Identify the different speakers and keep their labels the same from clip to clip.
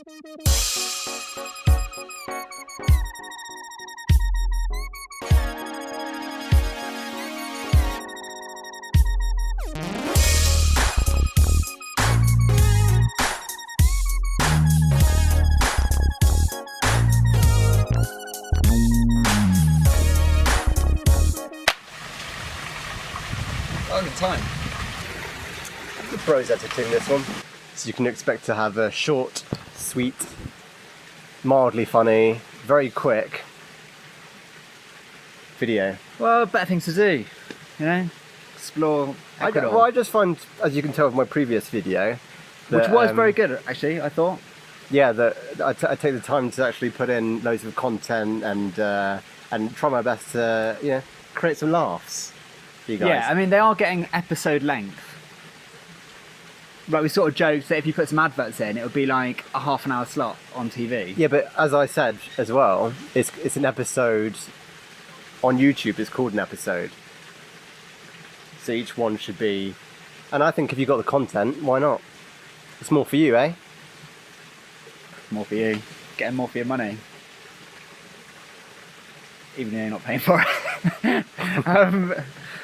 Speaker 1: Time.
Speaker 2: The bro's editing this one, so you can expect to have a short, sweet, mildly funny, very quick video.
Speaker 1: Well, better things to do, you know? Explore Ecuador.
Speaker 2: I just find, as you can tell from my previous video, that,
Speaker 1: which was very good, actually, I thought.
Speaker 2: Yeah, that I take the time to actually put in loads of content and try my best to, you know, create some laughs. You guys.
Speaker 1: Yeah, I mean, they are getting episode length. Like, we sort of joked that if you put some adverts in, it would be like a half-an-hour slot on TV.
Speaker 2: Yeah, but as I said as well, it's an episode on YouTube. It's called an episode, so each one should be. And I think if you got the content, why not? It's more for you, eh?
Speaker 1: More for you. Getting more for your money. Even though you're not paying for it.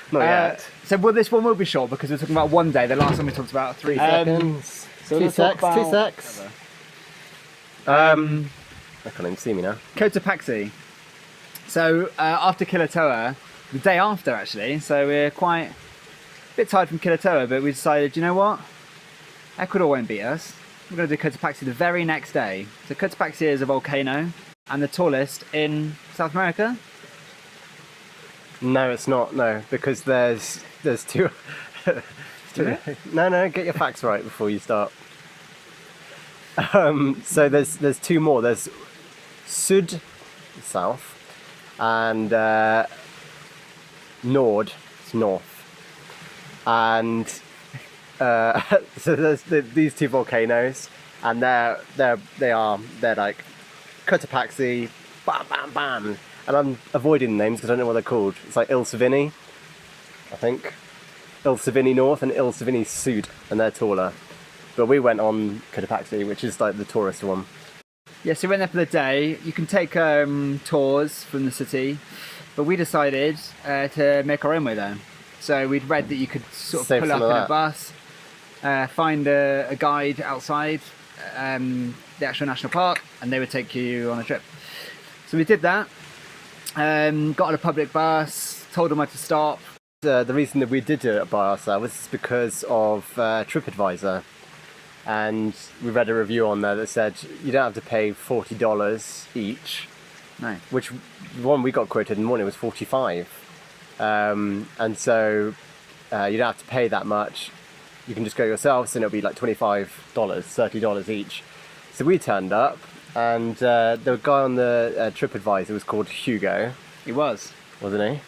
Speaker 2: Not yet.
Speaker 1: So this one will be short because we're talking about one day. The last time we talked about 3
Speaker 2: seconds.
Speaker 1: So
Speaker 2: two secs. I can't even see me now.
Speaker 1: Cotopaxi. So after Kilauea, the day after actually, so we're quite a bit tired from Kilauea, but we decided, you know what? Ecuador won't beat us. We're going to do Cotopaxi the very next day. So Cotopaxi is a volcano and the tallest in South America.
Speaker 2: No, it's not. No, because there's two. No, get your facts right before you start. So there's two more. There's Sud, south, and Nord, it's north, and so there's these two volcanoes, and they're like Cotopaxi, bam, bam, bam. And I'm avoiding the names because I don't know what they're called. It's like Il Savini, I think. Il Savini North and Il Savini Sud, and they're taller. But we went on Cotopaxi, which is like the tourist one.
Speaker 1: Yeah, so we went there for the day. You can take tours from the city, but we decided to make our own way there. So we'd read that you could sort of pull up in a bus, find a guide outside the actual national park, and they would take you on a trip. So we did that. Got on a public bus, told them where to stop.
Speaker 2: The reason that we did do it by ourselves is because of TripAdvisor, and we read a review on there that said you don't have to pay $40 each.
Speaker 1: No.
Speaker 2: Which the one we got quoted in the morning was $45, and so you don't have to pay that much. You can just go yourselves, and it'll be like $25, $30 each. So we turned up. And the guy on the TripAdvisor was called Hugo.
Speaker 1: He was.
Speaker 2: Wasn't he?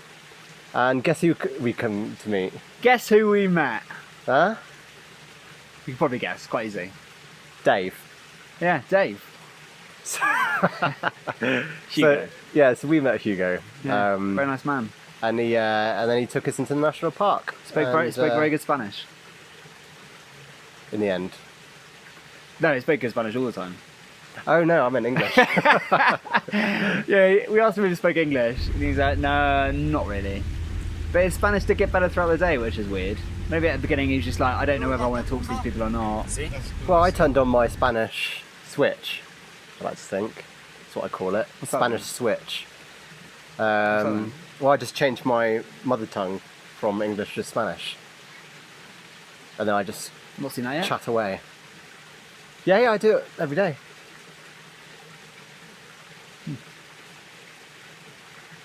Speaker 2: And guess who we come to meet?
Speaker 1: Guess who we met?
Speaker 2: Huh?
Speaker 1: You can probably guess, quite easy.
Speaker 2: Dave.
Speaker 1: Yeah, Dave.
Speaker 2: Hugo. So we met Hugo.
Speaker 1: Yeah, very nice man.
Speaker 2: And then he took us into the national park.
Speaker 1: Spoke very good Spanish.
Speaker 2: In the end.
Speaker 1: No, he spoke good Spanish all the time.
Speaker 2: Oh no, I meant English.
Speaker 1: Yeah, we asked him if he spoke English, and he's like, no, not really. But his Spanish did get better throughout the day, which is weird. Maybe at the beginning he was just like, I don't know whether I want to talk to these people or not.
Speaker 2: Well, I turned on my Spanish switch, I like to think. That's what I call it. Spanish switch. Well, I just changed my mother tongue from English to Spanish. And then I just
Speaker 1: Not seen that yet?
Speaker 2: chat away. Yeah, I do it every day.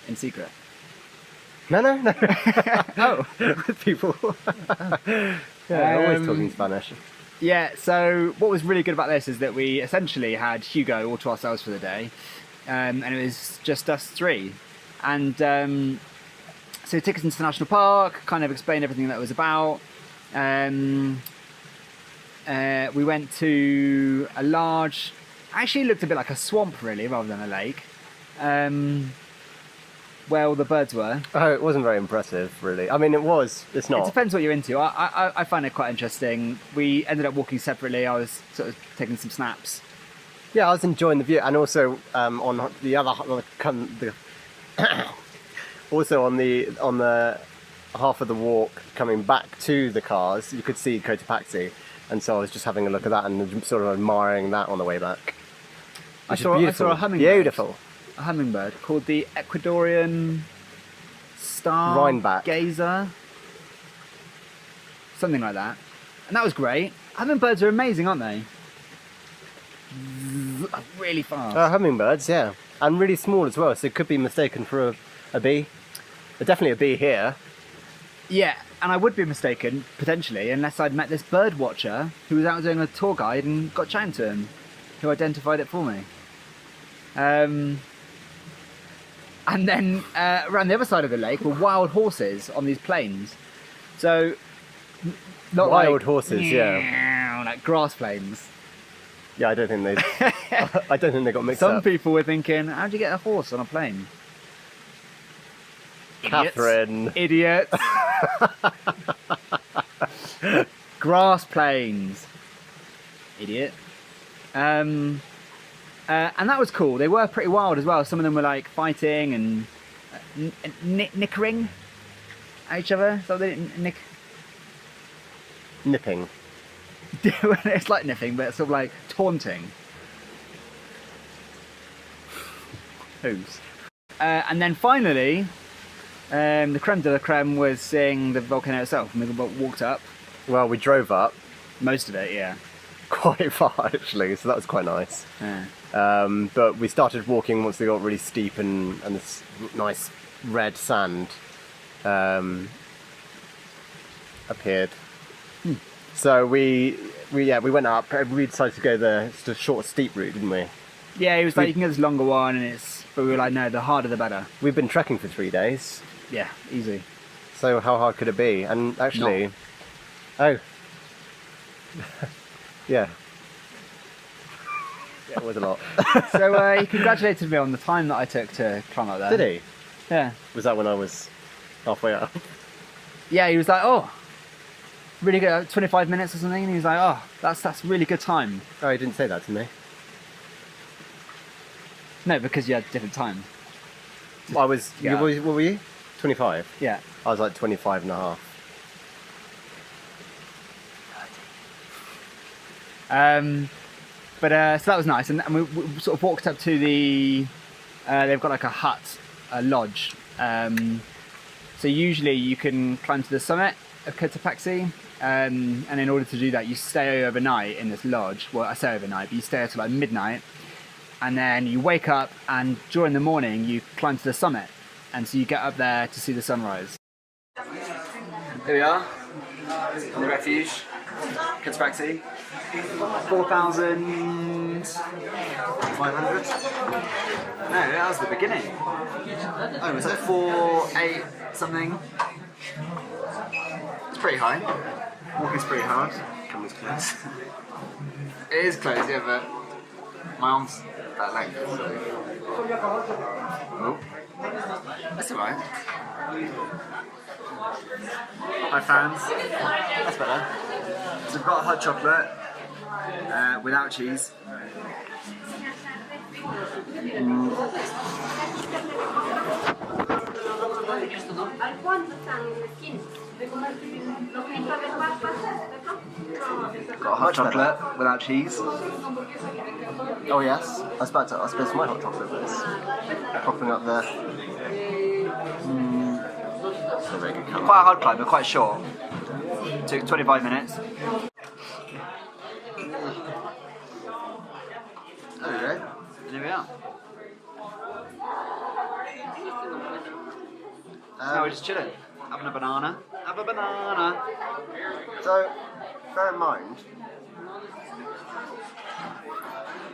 Speaker 1: In secret?
Speaker 2: No.
Speaker 1: Oh.
Speaker 2: With people. Yeah, always talking Spanish.
Speaker 1: Yeah, so what was really good about this is that we essentially had Hugo all to ourselves for the day, and it was just us three. And so he took us into the national park, kind of explained everything that it was about. We went to a large, actually looked a bit like a swamp really, rather than a lake, where all the birds were.
Speaker 2: Oh, it wasn't very impressive, really. I mean, it's not.
Speaker 1: It depends what you're into. I find it quite interesting. We ended up walking separately. I was sort of taking some snaps.
Speaker 2: Yeah, I was enjoying the view, and also on the other also on the half of the walk coming back to the cars, you could see Cotopaxi, and so I was just having a look at that and sort of admiring that on the way back.
Speaker 1: I saw a hummingbird.
Speaker 2: Beautiful.
Speaker 1: A hummingbird called the Ecuadorian Star
Speaker 2: Rhineback.
Speaker 1: Gazer, something like that, and that was great. Hummingbirds are amazing, aren't they? Really fast.
Speaker 2: Hummingbirds, yeah, and really small as well, so it could be mistaken for a bee. But definitely a bee here.
Speaker 1: Yeah, and I would be mistaken, potentially, unless I'd met this bird watcher who was out doing a tour guide and got chatting to him, who identified it for me. And then around the other side of the lake were wild horses on these plains. So, not
Speaker 2: Wild
Speaker 1: like,
Speaker 2: horses, yeah.
Speaker 1: like grass plains.
Speaker 2: Yeah, I don't think they got mixed
Speaker 1: Some
Speaker 2: up.
Speaker 1: people were thinking, how'd you get a horse on a plane?
Speaker 2: Catherine.
Speaker 1: Idiot. Grass plains. Idiot. And that was cool. They were pretty wild as well. Some of them were like fighting and nickering at each other. So they didn't nick.
Speaker 2: Nipping.
Speaker 1: It's like nipping, but it's sort of like taunting. Who's? And then finally, the creme de la creme was seeing the volcano itself. And we walked up.
Speaker 2: Well, we drove up.
Speaker 1: Most of it, yeah.
Speaker 2: Quite far, actually, so that was quite nice.
Speaker 1: Yeah.
Speaker 2: But we started walking once they got really steep and this nice red sand appeared. So we went up. We decided to go the short, steep route, didn't we?
Speaker 1: Yeah, he was like, you can get this longer one, but we were like, no, the harder the better.
Speaker 2: We've been trekking for 3 days.
Speaker 1: Yeah, easy.
Speaker 2: So how hard could it be? And actually, oh, yeah. Yeah, it was a lot.
Speaker 1: So he congratulated me on the time that I took to climb up there.
Speaker 2: Did he?
Speaker 1: Yeah.
Speaker 2: Was that when I was halfway up?
Speaker 1: Yeah, he was like, oh, really good, 25 minutes or something, and he was like, oh, that's really good time.
Speaker 2: Oh, he didn't say that to me.
Speaker 1: No, because you had different time.
Speaker 2: I was,
Speaker 1: Yeah.
Speaker 2: what were you? 25?
Speaker 1: Yeah.
Speaker 2: I was like 25 and a half.
Speaker 1: So that was nice, and we sort of walked up to the. They've got like a hut, a lodge. So usually you can climb to the summit of Cotopaxi, and in order to do that, you stay overnight in this lodge. Well, I say overnight, but you stay until like midnight, and then you wake up, and during the morning you climb to the summit, and so you get up there to see the sunrise. Here we are, on the refuge, Cotopaxi. 4,500? No, that was the beginning. Oh, was that 4,800 something? It's pretty high. Walking's pretty hard. Come as close. It is close, yeah, but my arm's that length, so. Oh. That's alright. Hi fans. That's better. So we've got a hot chocolate without cheese. Got a hot chocolate without cheese.
Speaker 2: Oh yes, I suppose my hot chocolate was popping up there. So very good colour.
Speaker 1: Quite a hard climb, but quite short. Took 25 minutes. There we go. There we are. Now we're just chilling, having a banana. Have a banana.
Speaker 2: So, bear in mind,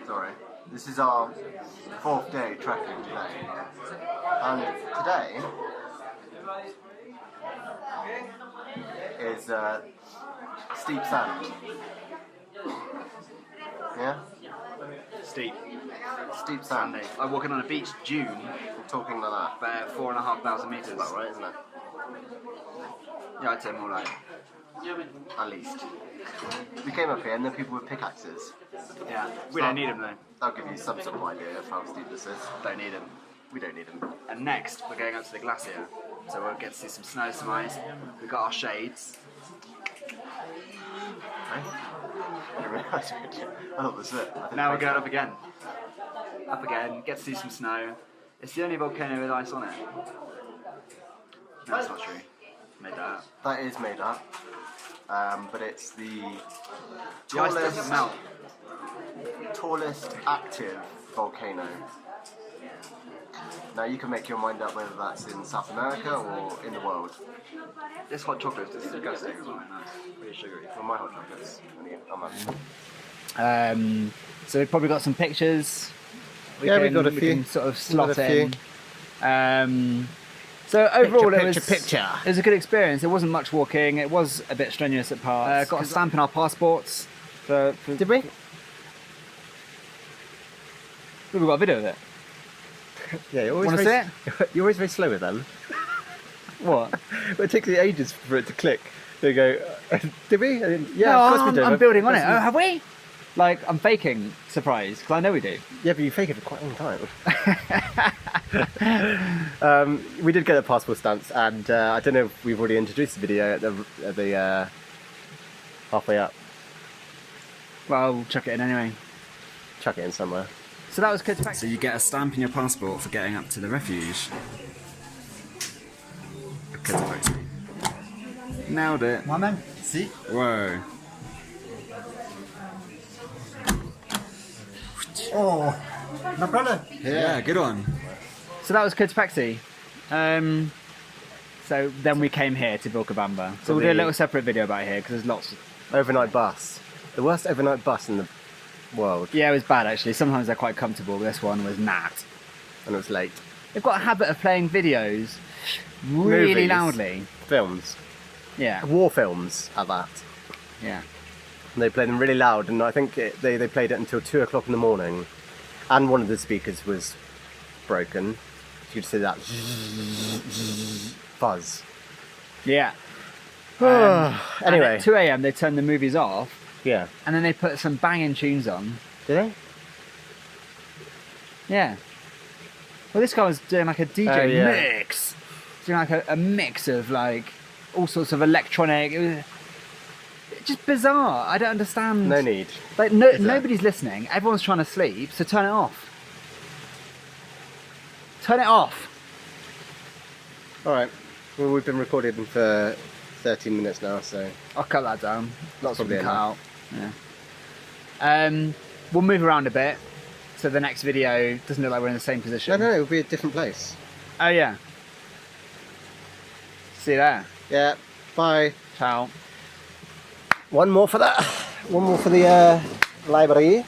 Speaker 2: sorry, this is our 4th day trekking today, and today is steep sand. Yeah?
Speaker 1: Steep.
Speaker 2: Steep sand.
Speaker 1: I'm walking on a beach dune,
Speaker 2: We're talking like that.
Speaker 1: about 4,500 metres.
Speaker 2: That's right, isn't it?
Speaker 1: Yeah, I'd say more like
Speaker 2: At least. we came up here and there were people with pickaxes.
Speaker 1: Yeah, we don't need them though.
Speaker 2: That'll give you some sort of idea of how steep this is.
Speaker 1: Don't need them.
Speaker 2: We don't need them.
Speaker 1: And next, we're going up to the glacier. So we'll get to see some snow, some ice. We've got our shades.
Speaker 2: I didn't realise we could. I thought this was it.
Speaker 1: Now we're going up again. Up again, get to see some snow. It's the only volcano with ice on it. No, that's not true. Made that up.
Speaker 2: That is made up. But it's the
Speaker 1: The ice doesn't melt.
Speaker 2: tallest active volcano. Now you can make your mind up whether that's in South America or in the world.
Speaker 1: This hot chocolate is disgusting as well. Nice. Pretty sugary.
Speaker 2: Well, my hot chocolates.
Speaker 1: So we've probably got some pictures.
Speaker 2: We've got a few.
Speaker 1: We can sort of slot
Speaker 2: a
Speaker 1: in. So overall, it was
Speaker 2: picture.
Speaker 1: It was a good experience. It wasn't much walking. It was a bit strenuous at parts. Got a stamp in our passports.
Speaker 2: Did we?
Speaker 1: We've got a video of it.
Speaker 2: Yeah, you're
Speaker 1: Want to see it?
Speaker 2: You're always very slow with them.
Speaker 1: What?
Speaker 2: Well, it takes me ages for it to click. They go, did we? Yeah,
Speaker 1: No,
Speaker 2: of course we did.
Speaker 1: I'm building on it. Oh, have we? Like, I'm faking surprise, because I know we do.
Speaker 2: Yeah, but you fake it for quite a long time. We did get the passport stamps, and I don't know if we've already introduced the video at the halfway up.
Speaker 1: Well, we'll chuck it in anyway.
Speaker 2: Chuck it in somewhere.
Speaker 1: So that was good.
Speaker 3: So you get a stamp in your passport for getting up to the refuge. Nailed it.
Speaker 1: My man. See?
Speaker 3: Whoa.
Speaker 4: Oh, no problem.
Speaker 3: Yeah, good one.
Speaker 1: So that was Cotopaxi. So then we came here to Vilcabamba. So we'll do a little separate video about here because there's lots.
Speaker 2: Overnight bus. The worst overnight bus in the world.
Speaker 1: Yeah, it was bad actually. Sometimes they're quite comfortable. This one was not.
Speaker 2: And it was late.
Speaker 1: They've got a habit of playing videos really
Speaker 2: Movies.
Speaker 1: loudly.
Speaker 2: Films.
Speaker 1: Yeah.
Speaker 2: War films at that.
Speaker 1: Yeah.
Speaker 2: And they played them really loud, and I think they played it until 2 o'clock in the morning. And one of the speakers was broken. So you could see that fuzz.
Speaker 1: Yeah.
Speaker 2: Anyway.
Speaker 1: At 2 a.m. they turned the movies off.
Speaker 2: Yeah.
Speaker 1: And then they put some banging tunes on.
Speaker 2: Did they?
Speaker 1: Yeah. Well, this guy was doing like a DJ mix. Doing like a mix of like all sorts of electronic. It was just bizarre. I don't understand.
Speaker 2: No need.
Speaker 1: Like nobody's listening. Everyone's trying to sleep. So turn it off. Turn it off.
Speaker 2: All right. Well, we've been recording for 13 minutes now, so
Speaker 1: I'll cut that down. Lots of
Speaker 2: probably
Speaker 1: them cut out. Yeah. We'll move around a bit. So the next video doesn't look like we're in the same position.
Speaker 2: No, it'll be a different place.
Speaker 1: Oh yeah. See you there.
Speaker 2: Yeah. Bye.
Speaker 1: Ciao.
Speaker 2: One more for that. One more for the library.